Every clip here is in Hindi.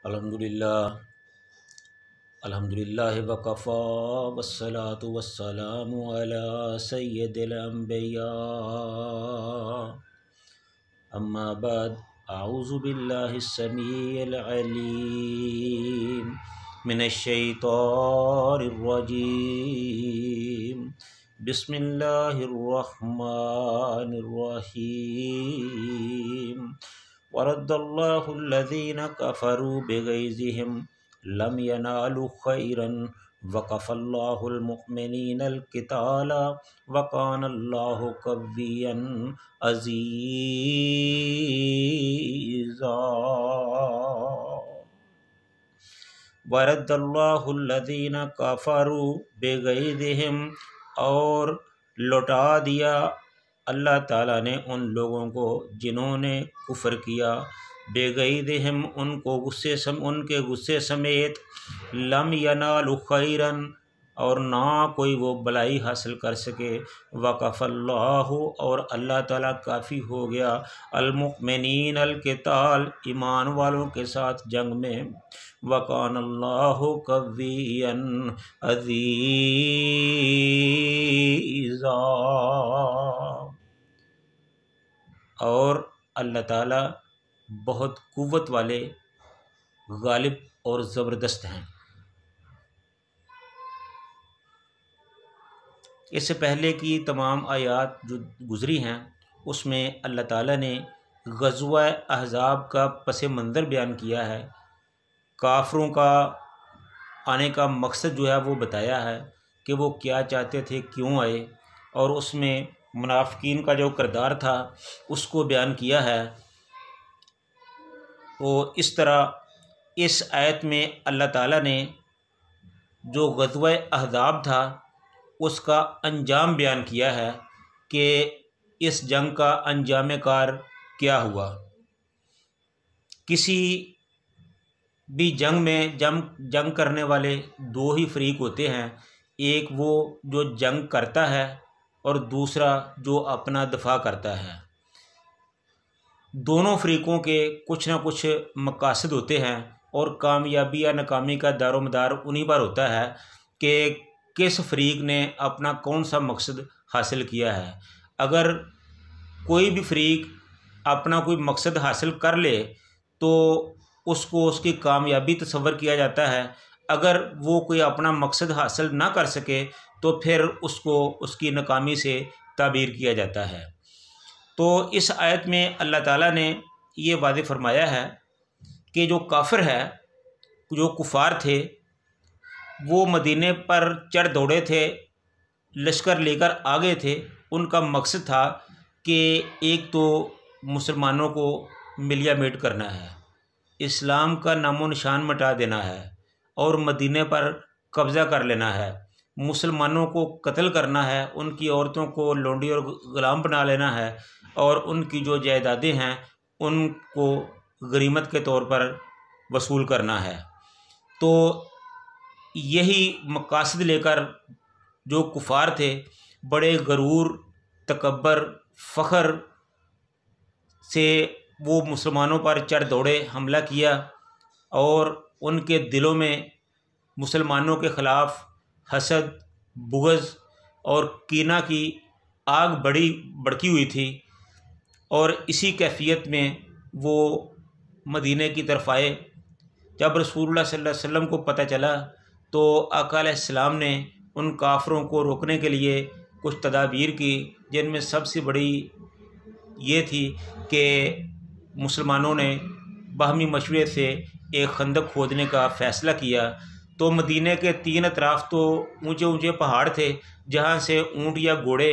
अल्हम्दुलिल्लाह वकफ़ा वस्सलातु वस्सलामु अला सय्यदिल अंबिया अम्मा बाद अऊज़ु बिल्लाहिस समीइल अलीम मिनश शैतानिर रजीम बिस्मिल्लाहिर रहमानिर रहीम वरद्दल्लाहुल्लज़ीना कफ़रू बिग़ैज़िहिम लम यनालु खैरन वकफ़ल्लाहुल मुमिनीनल क़िताला वकानल्लाहु क़विय्यन अज़ीज़ा। वरद्दल्लाहुल्लज़ीना कफ़रू बिग़ैज़िहिम, और लौटा दिया अल्लाह ताला ने उन लोगों को जिन्होंने कुफ़र किया, बेग़ैज़िहिम उनके गुस्से समेत, लम यनालु खैरन, और ना कोई वो भलाई हासिल कर सके, वकफ़ल्लाहु, और अल्लाह ताला काफ़ी हो गया, अल-मुमिनीन अल-क़िताल, ईमान वालों के साथ जंग में, वकानल्लाहु क़विय्यन अज़ीज़ा, और अल्लाह ताला बहुत कुव्वत वाले, गालिब और ज़बरदस्त हैं। इससे पहले की तमाम आयात जो गुज़री हैं उसमें अल्लाह ताला ने ग़ज़वा अहज़ाब का पस मंज़र बयान किया है, काफ़रों का आने का मकसद जो है वो बताया है कि वो क्या चाहते थे, क्यों आए, और उसमें मुनाफ़िकीन का जो किरदार था उसको बयान किया है। तो इस तरह इस आयत में अल्लाह ताला ने जो ग़ज़वा अहज़ाब था उसका अंजाम बयान किया है कि इस जंग का अंजाम कार क्या हुआ। किसी भी जंग में जंग करने वाले दो ही फ़रीक होते हैं, एक वो जो जंग करता है और दूसरा जो अपना दफ़ा करता है। दोनों फ़रीक़ों के कुछ ना कुछ मकासद होते हैं और कामयाबी या नाकामी का दारोमदार उन्हीं पर होता है कि किस फ़रीक ने अपना कौन सा मकसद हासिल किया है। अगर कोई भी फ़रीक अपना कोई मकसद हासिल कर ले तो उसको उसकी कामयाबी तस्वर किया जाता है। अगर वो कोई अपना मकसद हासिल ना कर सके तो फिर उसको उसकी नाकामी से ताबीर किया जाता है। तो इस आयत में अल्लाह ताला ने ये वाज़ेह फरमाया है कि जो काफ़िर है, जो कुफ़ार थे, वो मदीने पर चढ़ दौड़े थे, लश्कर लेकर आ गए थे। उनका मकसद था कि एक तो मुसलमानों को मिलिया-मेट करना है, इस्लाम का नामो निशान मिटा देना है और मदीने पर कब्ज़ा कर लेना है, मुसलमानों को कत्ल करना है, उनकी औरतों को लोंडी और ग़ुलाम बना लेना है और उनकी जो जायदादें हैं उनको गनीमत के तौर पर वसूल करना है। तो यही मकासद लेकर जो कुफ़ार थे बड़े गरूर, तकब्बर, फ़ख्र से वो मुसलमानों पर चढ़ दौड़े, हमला किया और उनके दिलों में मुसलमानों के ख़िलाफ़ हसद, बुग़्ज़ और कीना की आग भड़की हुई थी। और इसी कैफ़ियत में वो मदीने की तरफ आए। जब रसूलुल्लाह सल्लल्लाहु अलैहि वसल्लम को पता चला तो आका अलैहिस्सलाम ने उन काफ़रों को रोकने के लिए कुछ तदाबीर की, जिनमें सबसे बड़ी ये थी कि मुसलमानों ने बाहमी मशवरे से एक खंदक खोदने का फ़ैसला किया। तो मदीने के तीन अतराफ़ तो ऊंचे ऊंचे पहाड़ थे जहाँ से ऊँट या घोड़े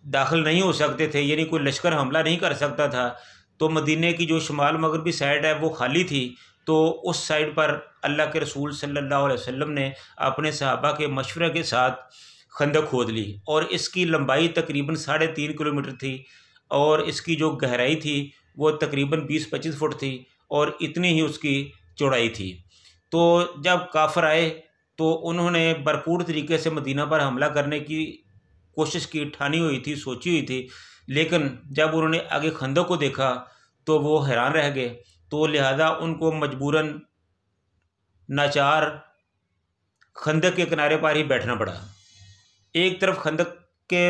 दाखिल नहीं हो सकते थे, यानी कोई लश्कर हमला नहीं कर सकता था। तो मदीने की जो शुमाल मगरबी साइड है वो खाली थी। तो उस साइड पर अल्लाह के रसूल सल्लल्लाहु अलैहि वसल्लम ने अपने सहाबा के मशवरे के साथ खंदक खोद ली और इसकी लंबाई तकरीबन 3.5 किलोमीटर थी और इसकी जो गहराई थी वो तकरीबन 20-25 फुट थी और इतनी ही उसकी चौड़ाई थी। तो जब काफ़िर आए तो उन्होंने भरपूर तरीके से मदीना पर हमला करने की कोशिश की, ठानी हुई थी, सोची हुई थी, लेकिन जब उन्होंने आगे खंदक को देखा तो वो हैरान रह गए। तो लिहाजा उनको मजबूरन नाचार खंदक के किनारे पर ही बैठना पड़ा। एक तरफ खंदक के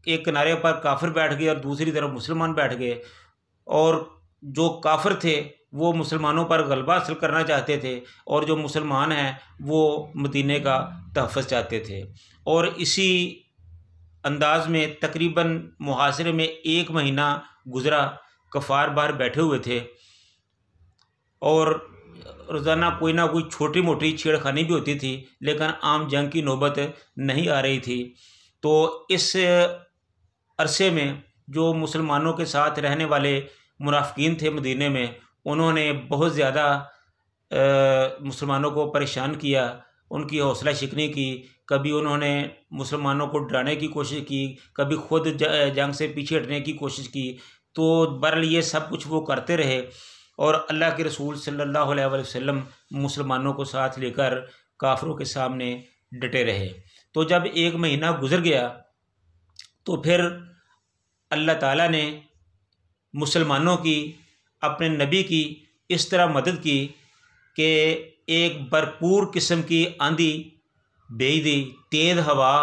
एक किनारे पर काफिर बैठ गए और दूसरी तरफ मुसलमान बैठ गए, और जो काफिर थे वो मुसलमानों पर गलबा हासिल करना चाहते थे और जो मुसलमान हैं वो मदीने का तहफ़्फ़ुज़ चाहते थे। और इसी अंदाज में तकरीबन मुहासरे में 1 महीना गुज़रा। कफ़ार बाहर बैठे हुए थे और रोज़ाना कोई ना कोई छोटी मोटी छेड़खानी भी होती थी, लेकिन आम जंग की नौबत नहीं आ रही थी। तो इस अरसे में जो मुसलमानों के साथ रहने वाले मुनाफिकीन थे मदीने में, उन्होंने बहुत ज़्यादा मुसलमानों को परेशान किया, उनकी हौसला शिकनी की। कभी उन्होंने मुसलमानों को डराने की कोशिश की, कभी खुद जंग से पीछे हटने की कोशिश की। तो बहरहाल ये सब कुछ वो करते रहे और अल्लाह के रसूल सल्लल्लाहु अलैहि वसल्लम मुसलमानों को साथ लेकर काफिरों के सामने डटे रहे। तो जब 1 महीना गुजर गया तो फिर अल्लाह ताला ने मुसलमानों की, अपने नबी की इस तरह मदद की कि एक भरपूर किस्म की आंधी भेज दी, तेज़ हवा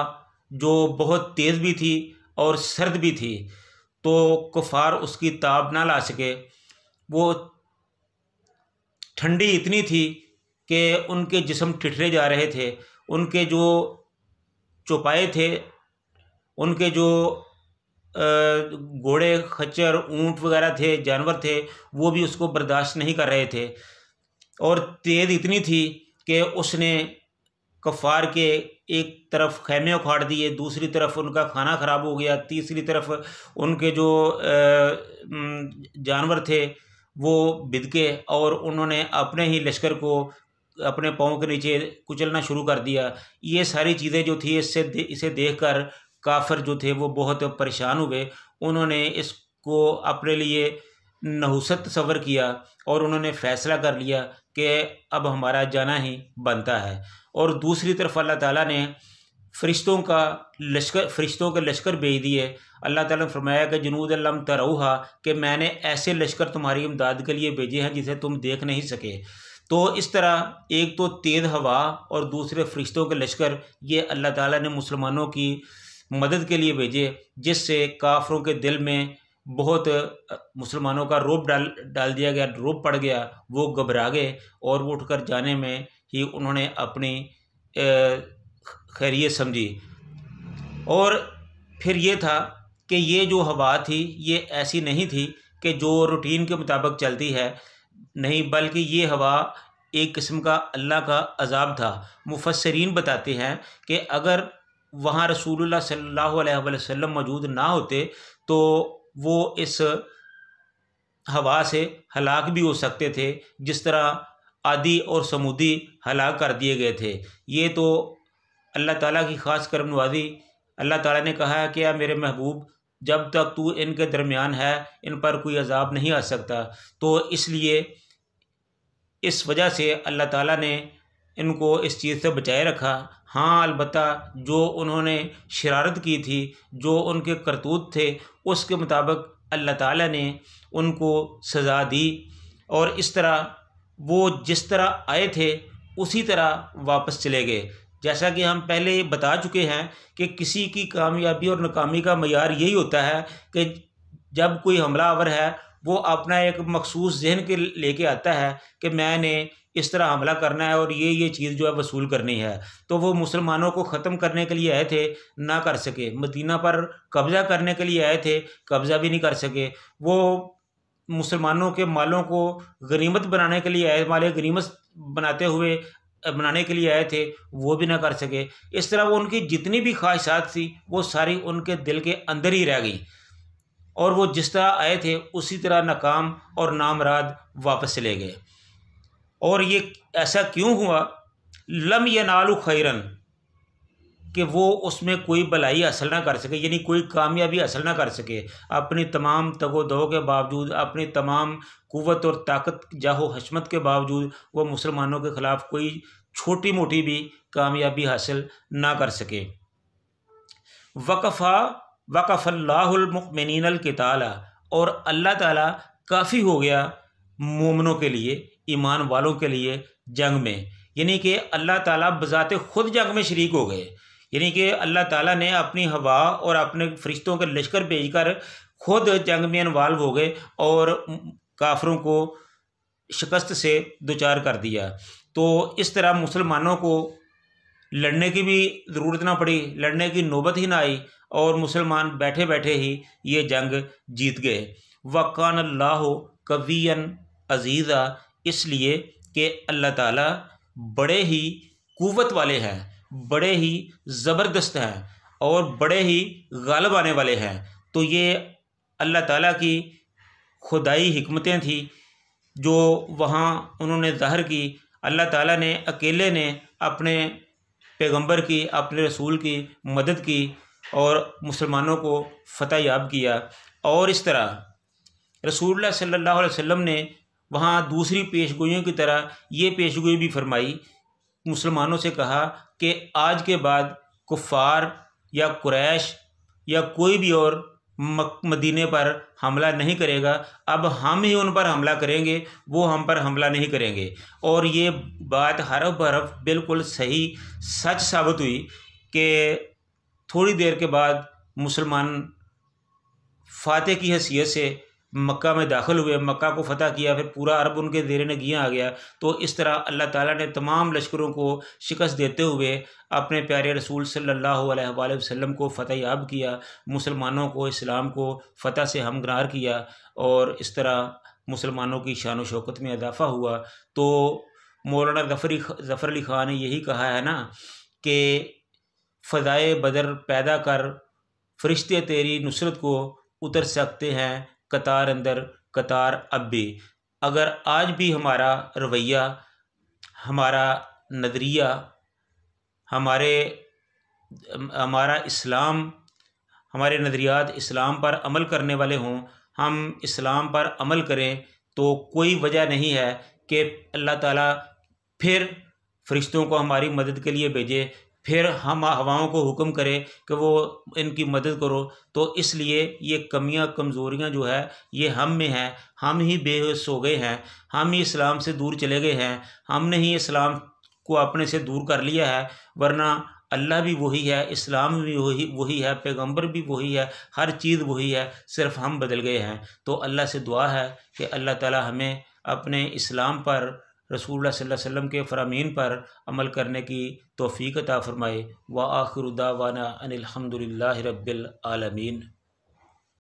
जो बहुत तेज़ भी थी और सर्द भी थी। तो कुफार उसकी ताब ना ला सके। वो ठंडी इतनी थी कि उनके जिस्म ठिठरे जा रहे थे, उनके जो चौपाए थे, उनके जो घोड़े खच्चर ऊँट वगैरह थे, जानवर थे, वो भी उसको बर्दाश्त नहीं कर रहे थे। और तेज़ इतनी थी कि उसने कफ़ार के एक तरफ खैमे उखाड़ दिए, दूसरी तरफ उनका खाना ख़राब हो गया, तीसरी तरफ उनके जो जानवर थे वो बिदके और उन्होंने अपने ही लश्कर को अपने पाँव के नीचे कुचलना शुरू कर दिया। ये सारी चीज़ें जो थी इसे देखकर काफिर जो थे वो बहुत परेशान हुए। उन्होंने इसको अपने लिए नहुसत तस्वर किया और उन्होंने फ़ैसला कर लिया कि अब हमारा जाना ही बनता है। और दूसरी तरफ अल्लाह ताला ने फ़रिश्तों के लश्कर भेज दिए। अल्लाह ताला ने फरमाया कि जुनूद लम तरौहा, कि मैंने ऐसे लश्कर तुम्हारी इमदाद के लिए भेजे हैं जिसे तुम देख नहीं सके। तो इस तरह एक तो तेज़ हवा और दूसरे फ़रिश्तों के लश्कर, ये अल्लाह ताला ने मुसलमानों की मदद के लिए भेजे, जिससे काफिरों के दिल में बहुत मुसलमानों का रौब डाल दिया गया, रौब पड़ गया। वो घबरा गए और वो उठकर जाने में ही उन्होंने अपनी खैरियत समझी। और फिर ये था कि ये जो हवा थी ये ऐसी नहीं थी कि जो रूटीन के मुताबिक चलती है, नहीं, बल्कि ये हवा एक किस्म का अल्लाह का अज़ाब था। मुफस्सिरीन बताते हैं कि अगर वहाँ रसूलुल्लाह सल्लल्लाहु अलैहि वसल्लम मौजूद ना होते तो वो इस हवा से हलाक भी हो सकते थे, जिस तरह आदी और समूदी हलाक कर दिए गए थे। ये तो अल्लाह ताला की ख़ास करम नवाज़ी। अल्लाह ताला ने कहा है कि या मेरे महबूब, जब तक तू इनके दरमियान है इन पर कोई अज़ाब नहीं आ सकता। तो इसलिए इस वजह से अल्लाह ताला ने इनको इस चीज़ से बचाए रखा। हाँ, अलबत्ता जो उन्होंने शरारत की थी, जो उनके करतूत थे, उसके मुताबिक अल्लाह ताला ने उनको सज़ा दी और इस तरह वो जिस तरह आए थे उसी तरह वापस चले गए। जैसा कि हम पहले बता चुके हैं कि किसी की कामयाबी और नाकामी का मयार यही होता है कि जब कोई हमलावर है वो अपना एक मखसूस जहन के लेके आता है कि मैंने इस तरह हमला करना है और ये चीज़ जो है वसूल करनी है। तो वो मुसलमानों को ख़त्म करने के लिए आए थे, ना कर सके। मदीना पर कब्ज़ा करने के लिए आए थे, कब्ज़ा भी नहीं कर सके। वो मुसलमानों के मालों को गनीमत बनाने के लिए आए, माले गनीमत बनाने के लिए आए थे, वो भी ना कर सके। इस तरह वो उनकी जितनी भी ख्वाहिशात थी वो सारी उनके दिल के अंदर ही रह गई और वो जिस तरह आए थे उसी तरह नाकाम और नामराद वापस चले गए। और ये ऐसा क्यों हुआ? लम यनालु खैरन, कि वो उसमें कोई भलाई हासिल ना कर सके, यानी कोई कामयाबी हासिल ना कर सके। अपनी तमाम तगो-दो के बावजूद, अपनी तमाम कुव्वत और ताकत, जाहो हशमत के बावजूद वो मुसलमानों के ख़िलाफ़ कोई छोटी मोटी भी कामयाबी हासिल ना कर सके। वक़फ़ा वक़फ़ल्लाहुल मुमिनीनल क़िताल, और अल्लाह ताला काफ़ी हो गया मोमिनों के लिए, ईमान वालों के लिए जंग में। यानी कि अल्लाह ताला बज़ाते ख़ुद जंग में शरीक हो गए। यानी कि अल्लाह ताला ने अपनी हवा और अपने फरिश्तों के लश्कर भेजकर खुद जंग में इन्वॉल्व हो गए और काफिरों को शिकस्त से दुचार कर दिया। तो इस तरह मुसलमानों को लड़ने की भी ज़रूरत ना पड़ी, लड़ने की नौबत ही ना आई, और मुसलमान बैठे बैठे ही ये जंग जीत गए। वकान अल्लाह कवियन अज़ीज़ा, इसलिए कि अल्लाह ताला बड़े ही कुव्वत वाले हैं, बड़े ही ज़बरदस्त हैं और बड़े ही गालिब आने वाले हैं। तो ये अल्लाह ताला की खुदाई हिकमतें थी जो वहाँ उन्होंने ज़ाहिर की। अल्लाह ताला ने अकेले ने अपने पैगंबर की, अपने रसूल की मदद की और मुसलमानों को फ़तह याब किया। और इस तरह रसूलुल्लाह सल्लल्लाहु अलैहि वसल्लम ने वहाँ दूसरी पेशगोइयों की तरह ये पेशगोई भी फरमाई, मुसलमानों से कहा कि आज के बाद कुफ़ार या कुरैश या कोई भी और मदीने पर हमला नहीं करेगा, अब हम ही उन पर हमला करेंगे, वो हम पर हमला नहीं करेंगे। और ये बात हरफ बरफ बिल्कुल सही सच साबित हुई कि थोड़ी देर के बाद मुसलमान फातह की हैसियत से मक्का में दाखिल हुए, मक्का को फ़तह किया, फिर पूरा अरब उनके ज़ेर नगियाँ आ गया। तो इस तरह अल्लाह ताला ने तमाम लश्करों को शिकस्त देते हुए अपने प्यारे रसूल सल्लल्लाहु अलैहि वसल्लम को फ़तह याब किया, मुसलमानों को, इस्लाम को फ़तह से हमगार किया, और इस तरह मुसलमानों की शान व शौकत में इजाफ़ा हुआ। तो मौलाना ज़फ़र अली ख़ान ने यही कहा है ना कि फ़ज़ाए बदर पैदा कर, फ़रिश्ते तेरी नुसरत को उतर सकते हैं कतार अंदर कतार अब भी। अगर आज भी हमारा रवैया, हमारा नज़रिया, हमारा इस्लाम, हमारे नज़रियात इस्लाम पर अमल करने वाले हों, हम इस्लाम पर अमल करें, तो कोई वजह नहीं है कि अल्लाह ताला फिर फ़रिश्तों को हमारी मदद के लिए भेजे, फिर हम हवाओं को हुक्म करें कि वो इनकी मदद करो। तो इसलिए ये कमियां कमज़ोरियां जो है ये हम में हैं, हम ही बेहोश हो गए हैं, हम ही इस्लाम से दूर चले गए हैं, हमने ही इस्लाम को अपने से दूर कर लिया है। वरना अल्लाह भी वही है, इस्लाम भी वही है, पैगंबर भी वही है, हर चीज़ वही है, सिर्फ हम बदल गए हैं। तो अल्लाह से दुआ है कि अल्लाह ताला हमें अपने इस्लाम पर, रसूलुल्लाह सल्लल्लाहु अलैहि वसल्लम के फ़रामीन पर अमल करने की तौफ़ीक़ अता फ़रमाए। व आखिरु दावाना अनिल हम्दुलिल्लाहि रब्बिल आलमीन।